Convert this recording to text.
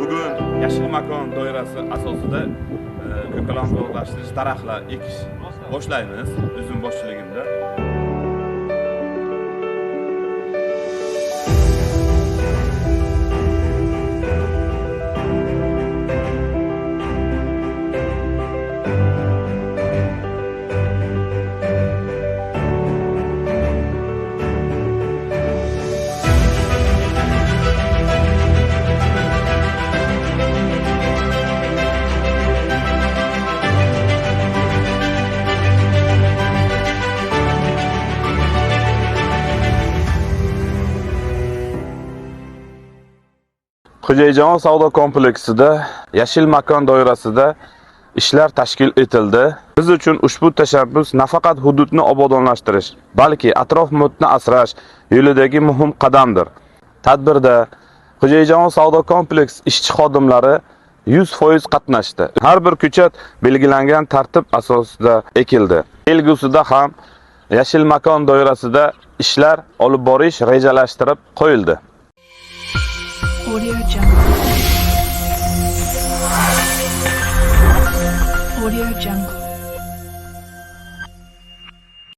Bugun Yashil makon doirasi asosida ko'kalamzorlashtirish daraxtlar ekish boshlaymiz o'zim boshchiligimda. Xo'jayjon savdo kompleksida Yashil makon doirasida ishlar tashkil etildi. Biz uchun ushbu tashabbus nafaqat hududni obodonlashtirish, balki atrof muhitni asrash yo'lidagi muhim qadamdir. Tadbirda Xo'jayjon savdo kompleks ishchi xodimlari 100% qatnashdi. Har bir ko'chat belgilangan tartib asosida ekildi. Kelgusida ham Yashil makon doirasida ishlar olib borish rejalashtirib qo'yildi. Audio Jungle. Audio Jungle.